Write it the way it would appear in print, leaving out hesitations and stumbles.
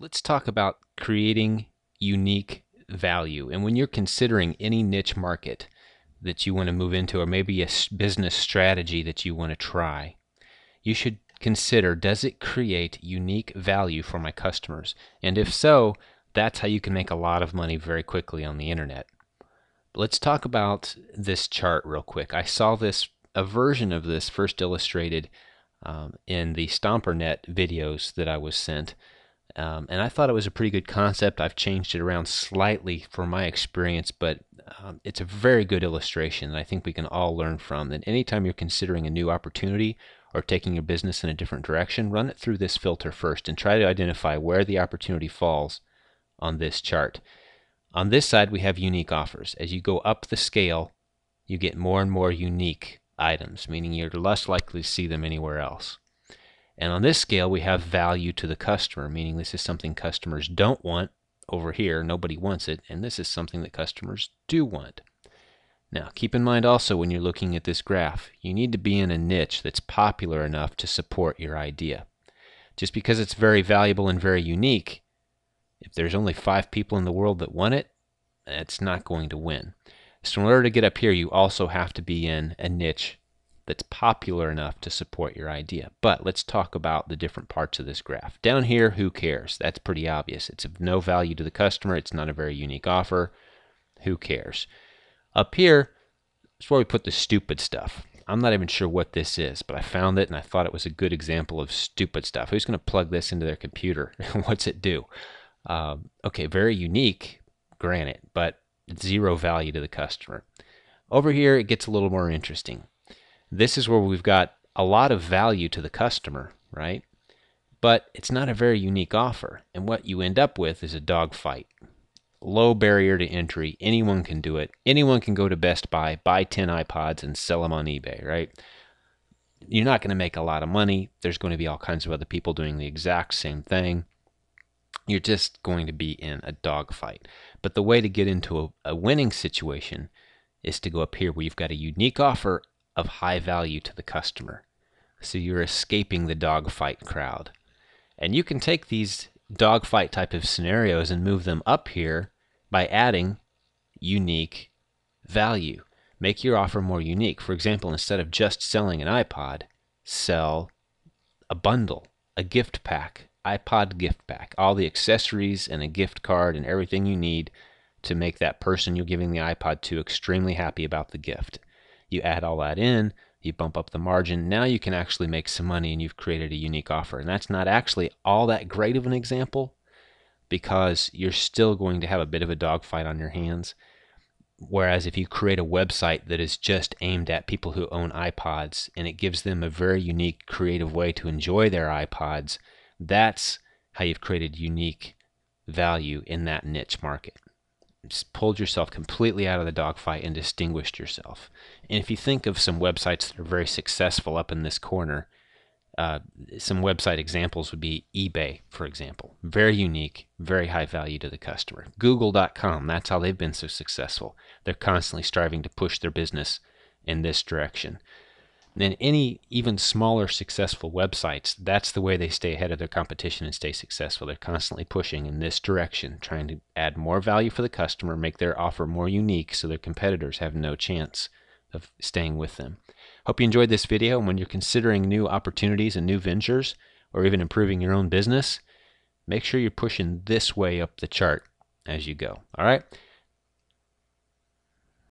Let's talk about creating unique value. And when you're considering any niche market that you want to move into, or maybe a business strategy that you want to try, you should consider, does it create unique value for my customers? And if so, that's how you can make a lot of money very quickly on the internet. Let's talk about this chart real quick. I saw a version of this first illustrated in the StomperNet videos that I was sent. And I thought it was a pretty good concept. I've changed it around slightly for my experience, but it's a very good illustration that I think we can all learn from. That anytime you're considering a new opportunity or taking your business in a different direction, run it through this filter first and try to identify where the opportunity falls on this chart. On this side, we have unique offers. As you go up the scale, you get more and more unique items, meaning you're less likely to see them anywhere else. And on this scale, we have value to the customer, meaning this is something customers don't want over here. Nobody wants it. And this is something that customers do want. Now, keep in mind also when you're looking at this graph, you need to be in a niche that's popular enough to support your idea. Just because it's very valuable and very unique, if there's only 5 people in the world that want it, it's not going to win. So in order to get up here, you also have to be in a niche that's popular enough to support your idea. But let's talk about the different parts of this graph. Down here, who cares? That's pretty obvious. It's of no value to the customer. It's not a very unique offer. Who cares? Up here is where we put the stupid stuff. I'm not even sure what this is, but I found it and I thought it was a good example of stupid stuff. Who's going to plug this into their computer? What's it do? Okay, very unique, granted, but zero value to the customer. Over here, it gets a little more interesting. This is where we've got a lot of value to the customer, right? But it's not a very unique offer. And what you end up with is a dogfight. Low barrier to entry. Anyone can do it. Anyone can go to Best Buy, buy 10 iPods, and sell them on eBay, right? You're not going to make a lot of money. There's going to be all kinds of other people doing the exact same thing. You're just going to be in a dogfight. But the way to get into a winning situation is to go up here where you've got a unique offer of high value to the customer. So you're escaping the dogfight crowd. And you can take these dogfight type of scenarios and move them up here by adding unique value. Make your offer more unique. For example, instead of just selling an iPod, sell a bundle, a gift pack, iPod gift pack, all the accessories and a gift card and everything you need to make that person you're giving the iPod to extremely happy about the gift. You add all that in, you bump up the margin. Now you can actually make some money and you've created a unique offer. And that's not actually all that great of an example because you're still going to have a bit of a dogfight on your hands. Whereas if you create a website that is just aimed at people who own iPods and it gives them a very unique, creative way to enjoy their iPods, that's how you've created unique value in that niche market. Just pulled yourself completely out of the dogfight and distinguished yourself. And if you think of some websites that are very successful up in this corner, some website examples would be eBay, for example. Very unique, very high value to the customer. Google.com, that's how they've been so successful. They're constantly striving to push their business in this direction. Then any even smaller successful websites, that's the way they stay ahead of their competition and stay successful. They're constantly pushing in this direction, trying to add more value for the customer, make their offer more unique so their competitors have no chance of staying with them. Hope you enjoyed this video, and when you're considering new opportunities and new ventures, or even improving your own business, make sure you're pushing this way up the chart as you go. All right?